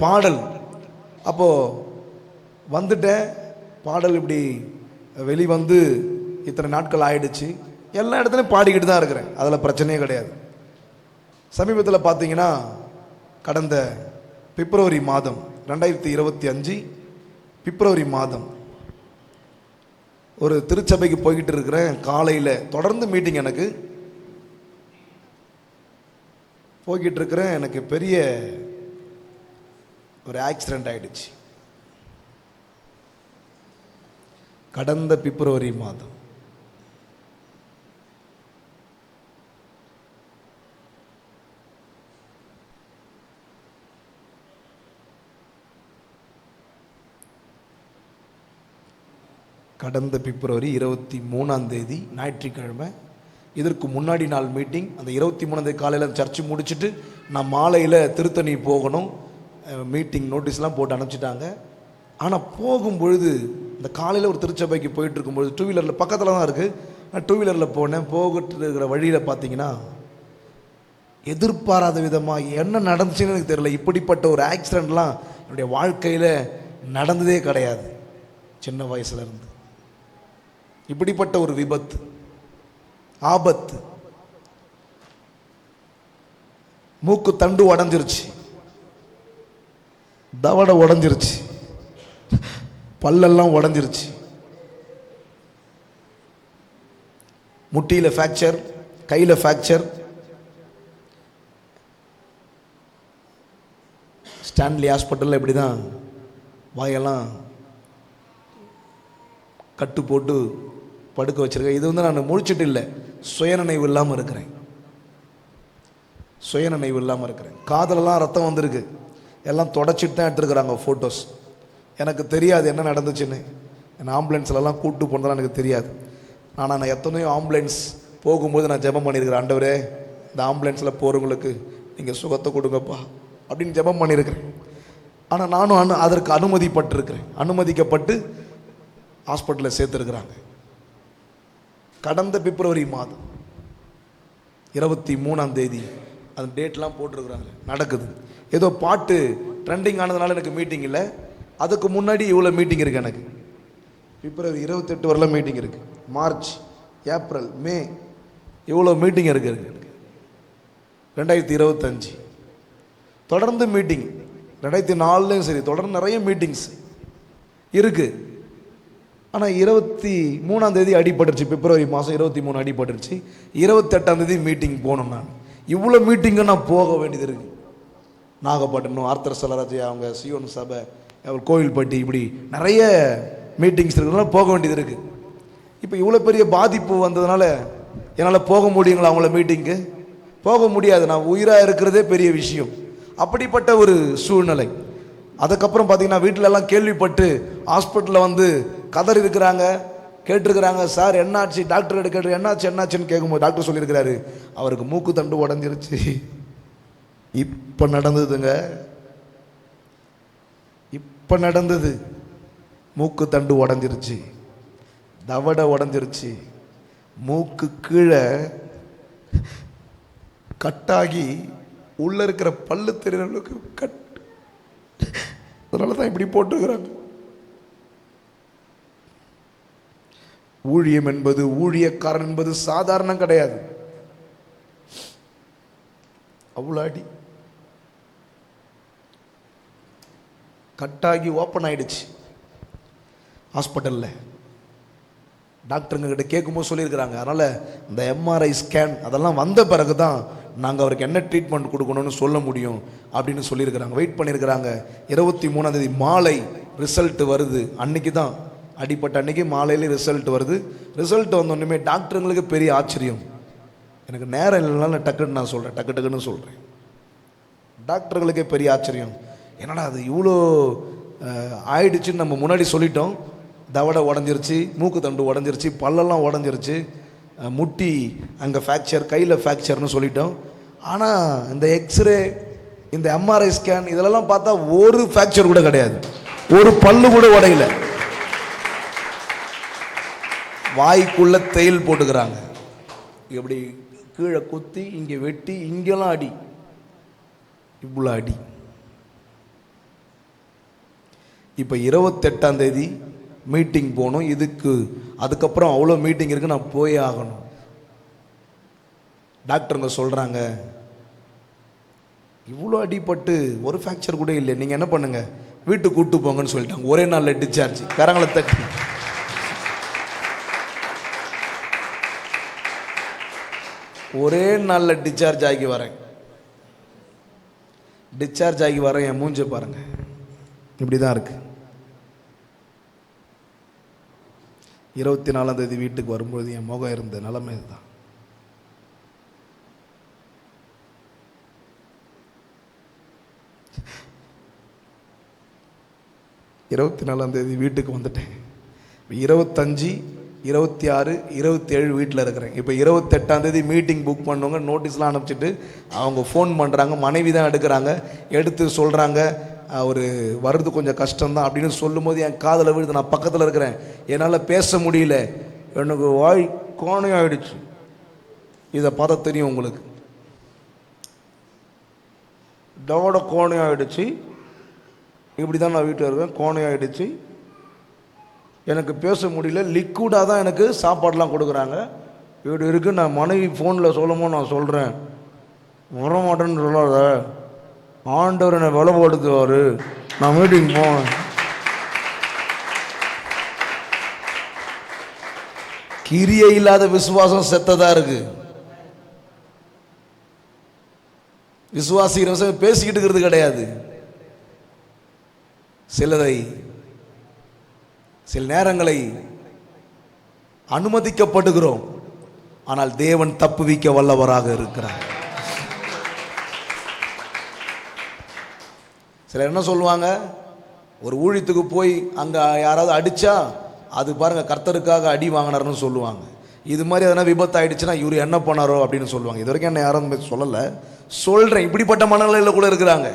பாடல் அப்போது வந்துட்டேன். பாடல் இப்படி வெளிவந்து இத்தனை நாட்கள் ஆயிடுச்சு. எல்லா இடத்துலையும் பாடிக்கிட்டு தான் இருக்கிறேன், அதில் பிரச்சனையே கிடையாது. சமீபத்தில் பார்த்தீங்கன்னா கடந்த பிப்ரவரி மாதம் 2025 பிப்ரவரி மாதம் ஒரு திருச்சபைக்கு போய்கிட்டு இருக்கிறேன். காலையில் தொடர்ந்து மீட்டிங் எனக்கு போய்கிட்டு இருக்கிறேன். எனக்கு பெரிய ஒரு ஆக்சிடென்ட் ஆயிடுச்சு கடந்த பிப்ரவரி மாதம். கடந்த பிப்ரவரி 23 ஞாயிற்றுக்கிழமை. இதற்கு முன்னாடி நாள் மீட்டிங். அந்த 23 காலையில் சர்ச்சு முடிச்சுட்டு நான் மாலையில் திருத்தணி போகணும். மீட்டிங் நோட்டீஸ்லாம் போட்டு அனுப்பிச்சிட்டாங்க. ஆனால் போகும்பொழுது இந்த காலையில் ஒரு திருச்சபைக்கு போயிட்டு இருக்கும்பொழுது டூ வீலரில் பக்கத்தில் தான் இருக்குது. நான் டூ வீலரில் போனேன். போகிட்டு இருக்கிற வழியில் பார்த்தீங்கன்னா எதிர்பாராத விதமாக என்ன நடந்துச்சுன்னு எனக்கு தெரியல. இப்படிப்பட்ட ஒரு ஆக்சிடெண்ட்லாம் என்னுடைய வாழ்க்கையில் நடந்ததே கிடையாது. சின்ன வயசுலேருந்து இப்படிப்பட்ட ஒரு விபத்து, ஆபத்து. மூக்கு தண்டு உடஞ்சிருச்சு, தவடை உடஞ்சிருச்சு, பல்லெல்லாம் உடஞ்சிருச்சு, முட்டியில் ஃப்ராக்சர், கையில் ஃப்ராக்சர். ஸ்டான்லி ஹாஸ்பிட்டலில் இப்படி தான் வாயெல்லாம் கட்டு போட்டு படுக்க வச்சிருக்கேன். இது வந்து நான் முழிச்சிட்டு இல்லை, சுயநினைவு இல்லாமல் இருக்கிறேன். சுயநினைவு இல்லாமல் இருக்கிறேன். காதலெல்லாம் ரத்தம் வந்திருக்கு. எல்லாம் தொடச்சிட்டு தான் எடுத்துருக்குறாங்க ஃபோட்டோஸ். எனக்கு தெரியாது என்ன நடந்துச்சுன்னு. என் ஆம்புலன்ஸ்லலாம் கூப்பிட்டு போனதெல்லாம் எனக்கு தெரியாது. ஆனால் நான் எத்தனையோ ஆம்புலன்ஸ் போகும்போது நான் ஜெபம் பண்ணியிருக்கிறேன். ஆண்டவரே, இந்த ஆம்புலன்ஸில் போகிறவங்களுக்கு நீங்கள் சுகத்தை கொடுங்கப்பா அப்படின்னு ஜெபம் பண்ணியிருக்கிறேன். ஆனால் நானும் அதற்கு அனுமதிக்கப்பட்டு ஹாஸ்பிட்டலில் சேர்த்துருக்குறாங்க. கடந்த பிப்ரவரி மாதம் 23 அந்த டேட்லாம் போட்டிருக்கிறாங்க. நடக்குது. ஏதோ பாட்டு ட்ரெண்டிங் ஆனதுனால எனக்கு மீட்டிங் இல்லை. அதுக்கு முன்னாடி இவ்வளோ மீட்டிங் இருக்குது எனக்கு. பிப்ரவரி 28 வரலாம் மீட்டிங் இருக்குது. மார்ச், ஏப்ரல், மே இவ்வளோ மீட்டிங் இருக்குது எனக்கு. 2025 தொடர்ந்து மீட்டிங். 2004 சரி, தொடர்ந்து நிறைய மீட்டிங்ஸ் இருக்குது. ஆனால் 23 அடிபட்டுருச்சு. பிப்ரவரி மாதம் 23 அடிபட்டுருச்சு. 28 மீட்டிங் போகணும். நான் இவ்வளோ மீட்டிங்கை நான் போக வேண்டியது இருக்குது. நாகப்பட்டினம், ஆர்த்தர் சலராஜ் அவங்க சியோன் சபை, கோவில்பட்டி, இப்படி நிறைய மீட்டிங்ஸ் இருக்கிறதுனால போக வேண்டியது இருக்குது. இப்போ இவ்வளோ பெரிய பாதிப்பு வந்ததுனால என்னால் போக முடியுங்களா? அவங்கள மீட்டிங்க்கு போக முடியாது. நான் உயிராக இருக்கிறதே பெரிய விஷயம். அப்படிப்பட்ட ஒரு சூழ்நிலை. அதுக்கப்புறம் பார்த்தீங்கன்னா வீட்டிலலாம் கேள்விப்பட்டு ஹாஸ்பிட்டலில் வந்து கதறி இருக்கிறாங்க, கேட்டிருக்கிறாங்க. சார் என்னாச்சு? டாக்டர் கேட்டு என்னாச்சுன்னு கேட்கும்போது டாக்டர் சொல்லியிருக்கிறாரு, அவருக்கு மூக்கு தண்டு உடஞ்சிருச்சு. இப்போ நடந்ததுங்க, இப்போ நடந்தது. மூக்கு தண்டு உடஞ்சிருச்சு, தவடை உடஞ்சிருச்சு, மூக்கு கீழே கட்டாகி உள்ள இருக்கிற பல்லு தெரிகிறவங்களுக்கு கட். அதனால தான் இப்படி போட்டுக்கிறாங்க. ஊழியம் என்பது, ஊழியக்காரன் என்பது சாதாரணம் கிடையாது. அவ்வளோ அடி கட்டாகி ஓப்பன் ஆயிடுச்சு ஹாஸ்பிட்டலில். டாக்டருங்க கிட்ட கேட்கும்போது சொல்லியிருக்கிறாங்க, அதனால் இந்த எம்ஆர்ஐ ஸ்கேன் அதெல்லாம் வந்த பிறகு தான் நாங்கள் அவருக்கு என்ன ட்ரீட்மெண்ட் கொடுக்கணும்னு சொல்ல முடியும் அப்படின்னு சொல்லியிருக்கிறாங்க. வெயிட் பண்ணியிருக்கிறாங்க. 23 மாலை ரிசல்ட் வருது. அன்னைக்கு தான் அடிப்பட்ட அன்னைக்கு மாலையில் ரிசல்ட் வருது. ரிசல்ட் வந்தோடனே டாக்டருங்களுக்கு பெரிய ஆச்சரியம். எனக்கு நேரம் இல்லைனாலும் டக்குன்னு நான் சொல்கிறேன், டக்குன்னு சொல்கிறேன். டாக்டர்களுக்கே பெரிய ஆச்சரியம். என்னடா அது இவ்வளோ ஆயிடுச்சுன்னு நம்ம முன்னாடி சொல்லிட்டோம். தவடை உடஞ்சிருச்சு, மூக்கு தண்டு உடஞ்சிருச்சு, பல்லெல்லாம் உடஞ்சிருச்சு, முட்டி அங்கே ஃப்ராக்சர், கையில் ஃப்ராக்சர்னு சொல்லிட்டோம். ஆனால் இந்த எக்ஸ்ரே, இந்த எம்ஆர்ஐ ஸ்கேன் இதெல்லாம் பார்த்தா ஒரு ஃப்ராக்சர் கூட கிடையாது, ஒரு பல்லு கூட உடையல. வாய்க்குள்ள தையல் போட்டுக்கிறாங்க. எப்படி கீழே குத்தி, இங்கே வெட்டி, இங்கெல்லாம் அடி, இவ்வளோ அடி. இப்போ 28ஆம் தேதி மீட்டிங் போகணும். அதுக்கப்புறம் அவ்வளோ மீட்டிங் இருக்குது, நான் போய் ஆகணும். டாக்டருங்க சொல்கிறாங்க இவ்வளோ அடிபட்டு ஒரு ஃப்ராக்சர் கூட இல்லை, நீங்கள் என்ன பண்ணுங்க வீட்டுக்கு கூப்பிட்டு போங்கன்னு சொல்லிட்டாங்க. ஒரே நாளில் டிஸ்சார்ஜ். கரங்களை தட்டி. ஒரே நாளில் டிஸ்சார்ஜ் ஆகி வரேன். என் மூஞ்ச பாருங்க, இப்படி தான் இருக்கு. 24ஆம் தேதி வீட்டுக்கு வரும்போது என் முகம் இருந்த நிலைமை இதுதான். இருபத்தி 4ஆம் தேதி வீட்டுக்கு வந்துட்டேன். 25, 26, 27 வீட்டில் இருக்கிறேன். இப்போ 28ஆம் தேதி மீட்டிங் புக் பண்ணுவாங்க. நோட்டீஸ்லாம் அனுப்பிச்சிட்டு அவங்க ஃபோன் பண்ணுறாங்க. மனைவி தான் எடுக்கிறாங்க. எடுத்து சொல்கிறாங்க அவர் வர்றது கொஞ்சம் கஷ்டம்தான் அப்படின்னு சொல்லும்போது என் காதில் விழுது. நான் பக்கத்தில் இருக்கிறேன், என்னால் பேச முடியல, எனக்கு வாய் கோணையாயிடுச்சு. இதை பார்த்தா தெரியும் உங்களுக்கு, இதோட கோணையாயிடுச்சு. இப்படி தான் நான் வீட்டில் இருக்கேன், கோணையாயிடுச்சு, எனக்கு பேச முடியல. லிக்விடாக தான் எனக்கு சாப்பாடெலாம் கொடுக்குறாங்க. இப்படி இருக்குது. நான் மனைவி ஃபோனில் சொல்லும்போது நான் சொல்கிறேன், வரமாட்டேன்னு சொல்லாத, ஆண்டவர் என்னை விளப்படுத்துவார், நான் மீட்டிங் போவேன். கிரியை இல்லாத விசுவாசம் செத்ததாக இருக்கு. விசுவாசிக்கிற பேசிக்கிட்டு இருக்கிறது கிடையாது. சில நேரங்களை அனுமதிக்கப்படுகிறோம், ஆனால் தேவன் தப்புவிக்க வல்லவராக இருக்கிறார். சிலர் என்ன சொல்லுவாங்க, ஒரு ஊழியத்துக்கு போய் அங்கே யாராவது அடித்தா அது பாருங்க கர்த்தருக்காக அடி வாங்கினார்னு சொல்லுவாங்க. இது மாதிரி எதனா விபத்து ஆகிடுச்சுன்னா இவர் என்ன பண்ணாரோ அப்படின்னு சொல்லுவாங்க. இது வரைக்கும் என்ன யாரும் சொல்லலை, சொல்கிறேன். இப்படிப்பட்ட மனநிலையில் கூட இருக்கிறாங்க.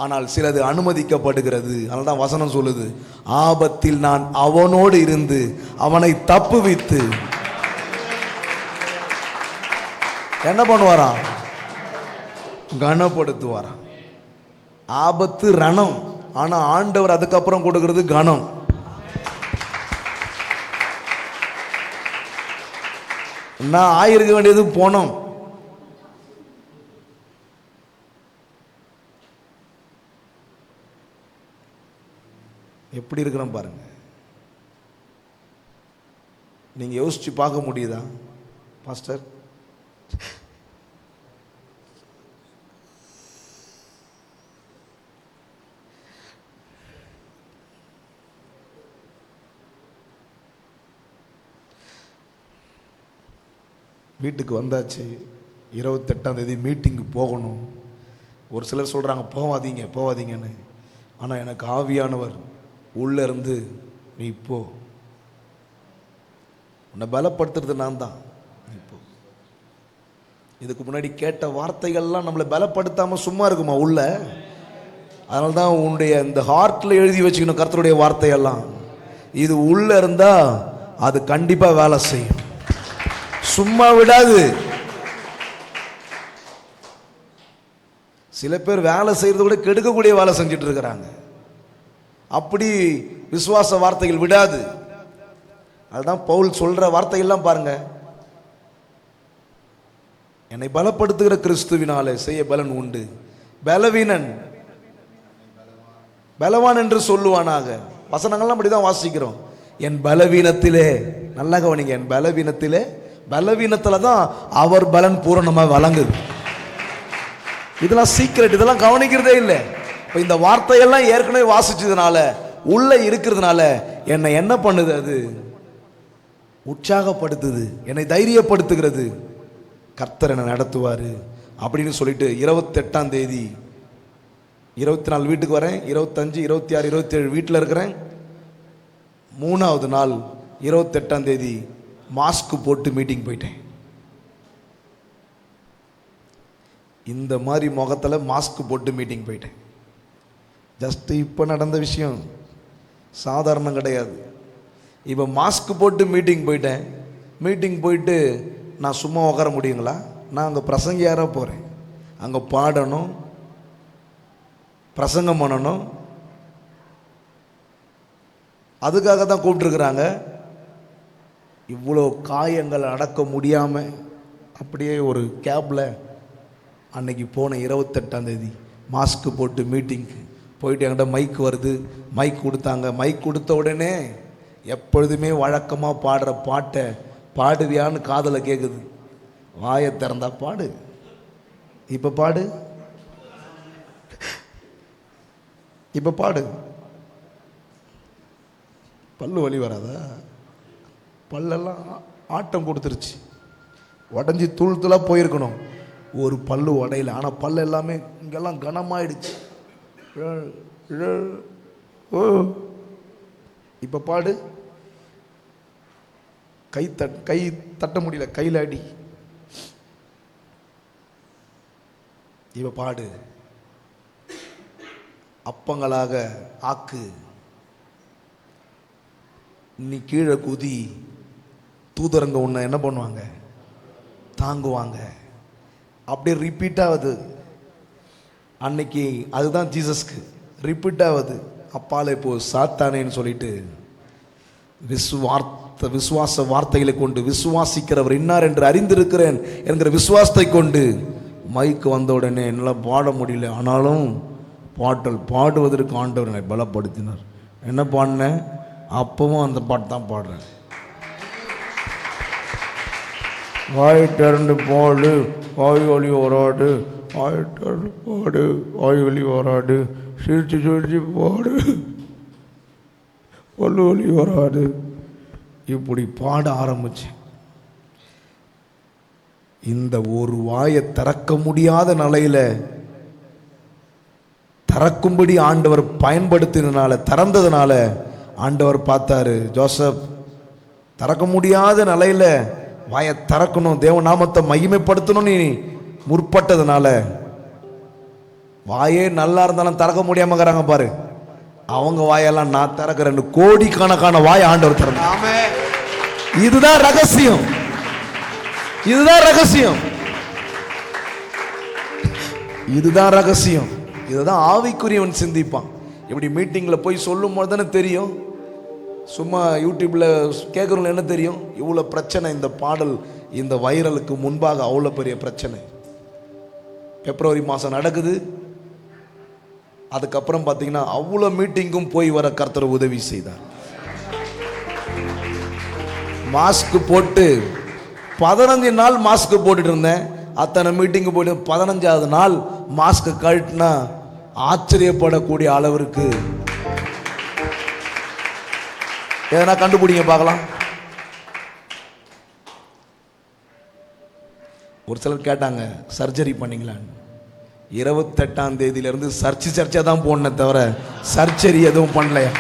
ஆனால் சிலது அனுமதிக்கப்படுகிறது. அதனால தான் வசனம் சொல்லுது, ஆபத்தில் நான் அவனோடு இருந்து அவனை தப்புவித்து என்ன பண்ணுவாராம், கனப்படுத்துவாராம். ஆபத்து ரணம், ஆனா ஆண்டவர் அதுக்கப்புறம் கொடுக்கிறது கனம். நான் ஆயிருக்க வேண்டியது போனோம். எப்படி இருக்கிறோம் பாருங்க. நீங்க யோசிச்சு பார்க்க முடியுதா பாஸ்டர்? வீட்டுக்கு வந்தாச்சு. 28ஆம் தேதி மீட்டிங்கு போகணும். ஒரு சிலர் சொல்றாங்க போவாதீங்க போவாதீங்கன்னு. ஆனால் எனக்கு ஆவியானவர் உள்ள இருந்து நீ இப்போ உன்னை பலப்படுத்துறது நான் தான். இப்போ இதுக்கு முன்னாடி கேட்ட வார்த்தைகள்லாம் நம்மளை பலப்படுத்தாமல் சும்மா இருக்குமா உள்ள? அதனால தான் உன்னுடைய இந்த ஹார்ட்டில் எழுதி வச்சுக்கணும் கர்த்தருடைய வார்த்தையெல்லாம். இது உள்ள இருந்தா அது கண்டிப்பாக வேலை செய்யும், சும்மா விடாது. சில பேர் வேலை செய்யறது கூட கெடுக்கக்கூடிய வேலை செஞ்சுட்டு இருக்கிறாங்க. அப்படி விசுவாச வார்த்தைகள் விடாது. அதுதான் பவுல் சொல்ற வார்த்தைகள்லாம் பாருங்க, என்னை பலப்படுத்துகிற கிறிஸ்துவினாலே செய்ய பலன் உண்டு, பலவீனன் பலவான் என்று சொல்லுவானாக. வசனங்கள்லாம் அப்படிதான் வாசிக்கிறோம். என் பலவீனத்திலே, நல்லா கவனிங்க, என் பலவீனத்திலே, பலவீனத்துல தான் அவர் பலன் பூரணமாக வழங்குது. இதெல்லாம் சீக்ரெட், இதெல்லாம் கவனிக்கிறதே இல்லை. இப்போ இந்த வார்த்தையெல்லாம் ஏற்கனவே வாசிச்சதுனால உள்ள இருக்கிறதுனால என்னை என்ன பண்ணுது, அது உற்சாகப்படுத்துது, என்னை தைரியப்படுத்துகிறது. கர்த்தர் என்னை நடத்துவார் அப்படின்னு சொல்லிட்டு 28ஆம் தேதி 24 வீட்டுக்கு வரேன். 25, 26, 27 வீட்டில் இருக்கிறேன். 3வது நாள் 28ஆம் தேதி மாஸ்க் போட்டு மீட்டிங் போயிட்டேன். இந்த மாதிரி முகத்தில் மாஸ்க் போட்டு மீட்டிங் போயிட்டேன். ஜஸ்ட் இப்போ நடந்த விஷயம், சாதாரணம் கிடையாது. இப்போ மாஸ்க் போட்டு மீட்டிங் போயிட்டேன். மீட்டிங் போயிட்டு நான் சும்மா உட்கார முடியுங்களா? நான் அங்கே பிரசங்கியாராக போகிறேன், அங்கே பாடணும், பிரசங்கம் பண்ணணும். அதுக்காக தான் கூப்பிட்டுருக்குறாங்க. இவ்வளோ காயங்கள் அடக்க முடியாமல் அப்படியே ஒரு கேபில் அன்னைக்கு போன 28ஆம் தேதி மாஸ்க்கு போட்டு மீட்டிங்க்கு போயிட்டு என்கிட்ட மைக் வருது. மைக் கொடுத்தாங்க. மைக் கொடுத்த உடனே எப்பொழுதுமே வழக்கமாக பாடுற பாட்டை பாடுவியான்னு காதில் கேட்குது. வாயை திறந்தா பாடு, இப்போ பாடு, இப்போ பாடு. பல்லு வலி வராதா? பல்லெல்லாம் ஆட்டம் கொடுத்துருச்சு, உடஞ்சி தூள் தூளாக போயிருக்கணும். ஒரு பல்லு உடையில, ஆனால் பல்லு எல்லாமே இங்கெல்லாம் கனமாயிடுச்சு. இப்போ பாடு. கை தட்ட முடியல, கையில் அடி. இப்போ பாடு. அப்பங்களாக ஆக்கு, நீ கீழே குதி. தூதரங்க உன்னை என்ன பண்ணுவாங்க? தாங்குவாங்க. அப்படியே ரிப்பீட் ஆகுது. அன்னைக்கு அதுதான் ஜீசஸ்க்கு ரிப்பீட் ஆகுது. அப்பாலே போ சாத்தானேன்னு சொல்லிட்டு விசுவாச வார்த்தைகளை கொண்டு விசுவாசிக்கிறவர் இன்னார் என்று அறிந்திருக்கிறேன் என்கிற விசுவாசத்தை கொண்டு மைக்கு வந்த உடனே என்னால் பாட முடியல. ஆனாலும் பாடுவதற்கு ஆண்டவர் என்னை பலப்படுத்தினார். என்ன பாடினேன்? அப்பவும் அந்த பாட்டு தான் பாடுறேன். வாய் திறந்து பாடு, வாய் வலி வராது. வாய் திறந்து பாடு, வாய் வலி வராது. சிரிச்சு சிரிச்சு பாடு, பல்லு வலி வராது. இப்படி பாட ஆரம்பிச்சேன். இந்த ஒரு வாயை திறக்க முடியாத நிலையில திறக்கும்படி ஆண்டவர் பயன்படுத்தினால, திறந்ததுனால ஆண்டவர் பார்த்தாரு, ஜோசப் திறக்க முடியாத நிலையில வாயை திறக்கணும், தேவ நாமத்தை மகிமைப்படுத்தணும் நீ முற்பட்டதுனால, வாயே நல்லா இருந்தாலும் திறக்க முடியாமங்கிறாங்க பாரு, அவங்க வாயெல்லாம் நான் திறக்கிறேன். கோடிக்கணக்கான வாய் ஆண்டவர் திறந்த. இதுதான் ரகசியம், இதுதான் ரகசியம், இதுதான் ரகசியம். இதுதான் ஆவிக்குரியவன் சிந்திப்பான். இப்படி மீட்டிங்கில் போய் சொல்லும் போது தானே தெரியும். சும்மா யூடியூப்பில் கேட்குறவங்க என்ன தெரியும்? இவ்வளோ பிரச்சனை. இந்த பாடல் இந்த வைரலுக்கு முன்பாக அவ்வளோ பெரிய பிரச்சனை. பிப்ரவரி மாதம் நடக்குது. அதுக்கப்புறம் பார்த்தீங்கன்னா அவ்வளோ மீட்டிங்கும் போய் வர கர்த்தர் உதவி செய்தார். மாஸ்க் போட்டு 15 நாள் மாஸ்க் போட்டுட்டு இருந்தேன். அத்தனை மீட்டிங்கு போயிட்டு 15ஆவது நாள் மாஸ்க் கழட்டினா ஆச்சரியப்படக்கூடிய அளவிற்கு எதனா கண்டுபிடிங்க பார்க்கலாம். ஒரு சிலர் கேட்டாங்க சர்ஜரி பண்ணீங்களான்னு. 28ஆம் தேதியிலிருந்து சர்ச்சை தான் போனேன் தவிர சர்ஜரி எதுவும் பண்ணலையா.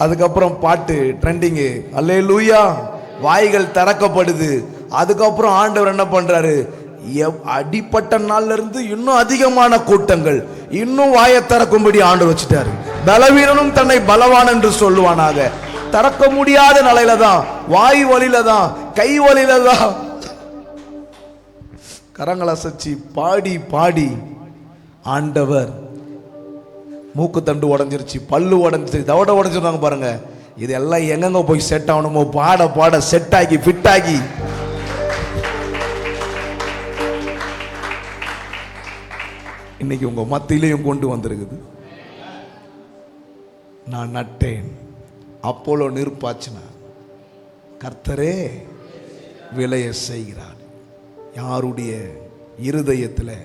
அதுக்கப்புறம் பாட்டு ட்ரெண்டிங்கு, அல்லேலூயா, வாய்கள் திறக்கப்படுது. அதுக்கப்புறம் ஆண்டவர் என்ன பண்றாரு? அடிப்பட்ட நாள்ல இருந்து இன்னும் அதிகமான கூட்டங்கள், இன்னும் வாயை திறக்கும்படி ஆண்டவர் வச்சுட்டாரு. பலவீனனும் தன்னை பலவான் என்று சொல்லுவானாக. திறக்க முடியாத நிலையில தான், வாய் வலியில தான், கை வலியில தான், கரங்களை அசைச்சு பாடி பாடி ஆண்டவர் மூக்கு தண்டு உடஞ்சிருச்சு, பல்லு உடஞ்சிருச்சு, தவட உடஞ்சிருந்தாங்க பாருங்க. இதெல்லாம் எங்கெங்க போய் செட் ஆகணுமோ பாட பாட செட் ஆகி ஃபிட் ஆகி இன்னைக்கு உங்க மத்தியிலையும் கொண்டு வந்திருக்குது. நான் நட்டேன், அப்போலோ நிற்பாச்சினார், கர்த்தரே விளைய செய்கிறார். யாருடைய இருதயத்தில்